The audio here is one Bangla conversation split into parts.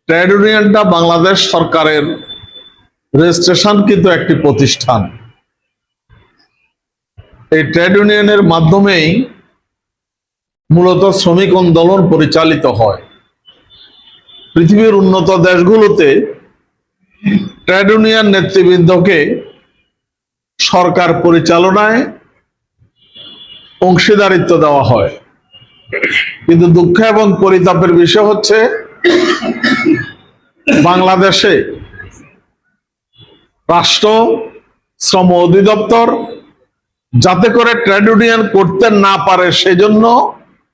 ট্রেড ইউনিয়নটা বাংলাদেশ সরকারের রেজিস্ট্রেশন কিন্তু একটি প্রতিষ্ঠান। এই ট্রেড ইউনিয়নের মাধ্যমেই মূলত শ্রমিক আন্দোলন পরিচালিত হয়। পৃথিবীর উন্নত দেশগুলোতে ট্রেড ইউনিয়ন নেতৃবৃন্দকে সরকার পরিচালনায় অংশীদারিত্ব দেওয়া হয়, কিন্তু দুঃখ এবং পরিতাপের বিষয় হচ্ছে বাংলাদেশে রাষ্ট্র শ্রম অধিদপ্তর যাতে করে ট্রেড ইউনিয়ন করতে না পারে সেজন্য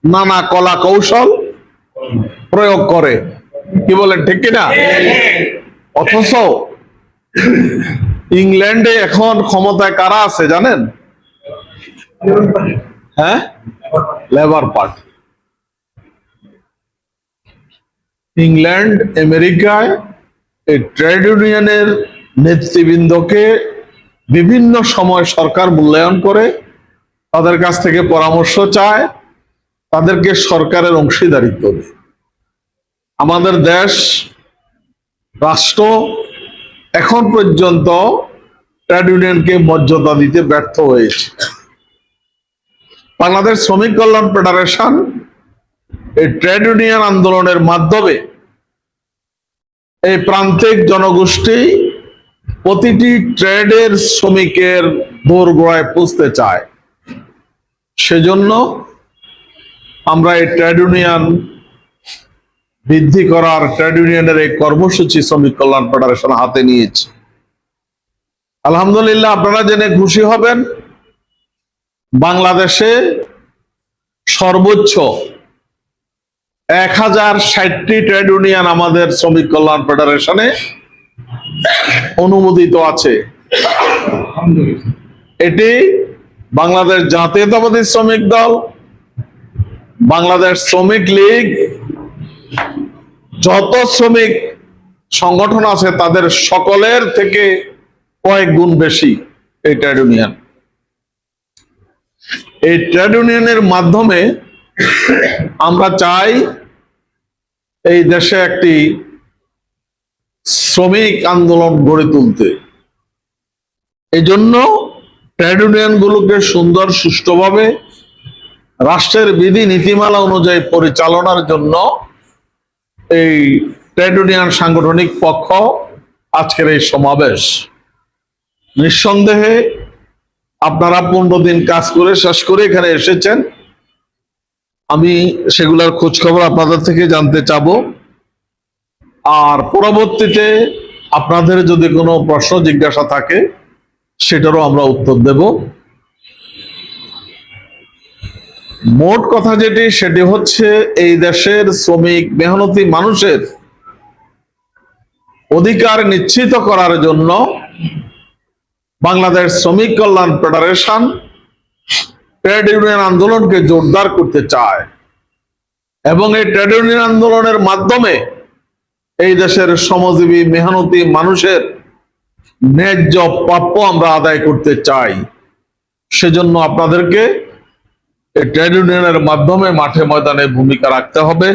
নানা কলা কৌশল প্রয়োগ করে। কি বলেন, ঠিক কিনা? অথচ ইংল্যান্ডে এখন ক্ষমতায় কারা আছে জানেন? হ্যাঁ, লেবার পার্টি। ইংল্যান্ড, আমেরিকায় এই ট্রেড ইউনিয়নের নেতৃবৃন্দকে বিভিন্ন সময় সরকার মূল্যায়ন করে, তাদের কাছ থেকে পরামর্শ চায়, তাদেরকে সরকারের অংশীদারিত্ব দেয়। আমাদের দেশ রাষ্ট্র এখন পর্যন্ত ট্রেড ইউনিয়নকে মর্যাদা দিতে ব্যর্থ হয়েছে। বাংলাদেশ শ্রমিক কল্যাণ ফেডারেশন এই ট্রেড ইউনিয়ন আন্দোলনের মাধ্যমে এই প্রান্তিক জনগোষ্ঠী প্রতিটি ট্রেডের শ্রমিকের দোরগোড়ায় পৌঁছতে চায়। সেজন্য আমরা এই ট্রেড ইউনিয়ন বৃদ্ধি করার ট্রেড ইউনিয়নের এই কর্মসূচি শ্রমিক কল্যাণ ফেডারেশন হাতে নিয়েছে। আলহামদুলিল্লাহ, আপনারা জেনে খুশি হবেন, বাংলাদেশে সর্বোচ্চ 1060টি ট্রেড ইউনিয়ন আমাদের শ্রমিক কল্যাণ ফেডারেশনে অনুমোদিত আছে। এটি বাংলাদেশ জাতীয়তাবাদী শ্রমিক দল, বাংলাদেশ শ্রমিক লীগ, যত শ্রমিক সংগঠন আছে তাদের সকলের থেকে কয়েক গুণ বেশি এই ট্রেড ইউনিয়ন। এই ট্রেড ইউনিয়নের মাধ্যমে আমরা চাই এই দেশে একটি শ্রমিক আন্দোলন গড়ে তুলতে। এই জন্য ট্রেড ইউনিয়ন গুলোকে সুন্দর সুষ্ঠুভাবে রাষ্ট্রের বিধি নীতিমালা অনুযায়ী পরিচালনার জন্য এই ট্রেড ইউনিয়ন সাংগঠনিক পক্ষ আজকের এই সমাবেশ। নিঃসন্দেহে আপনারা 15 দিন কাজ করে শেষ করে এখানে এসেছেন, আমি সেগুলোর খোঁজ খবর আপনাদের থেকে জানতে চাবো। আর পরবর্তীতে আপনাদের যদি কোনো প্রশ্ন জিজ্ঞাসা থাকে সেটারও আমরা উত্তর দেব। মোট কথা সেটি হচ্ছে এই দেশের শ্রমিক মেহনতি মানুষের অধিকার নিশ্চিত করার জন্য বাংলাদেশ শ্রমিক কল্যাণ ফেডারেশন ট্রেড ইউনিয়ন আন্দোলনকে জোরদার করতে চায় এবং এই ট্রেড ইউনিয়ন আন্দোলনের মাধ্যমে এই দেশের শ্রমজীবী মেহনতি মানুষের ন্যায্য প্রাপ্য আমরা আদায় করতে চাই। সেজন্য আপনাদেরকে এই ট্রেড ইউনিয়নের মাধ্যমে মাঠে ময়দানে ভূমিকা রাখতে হবে।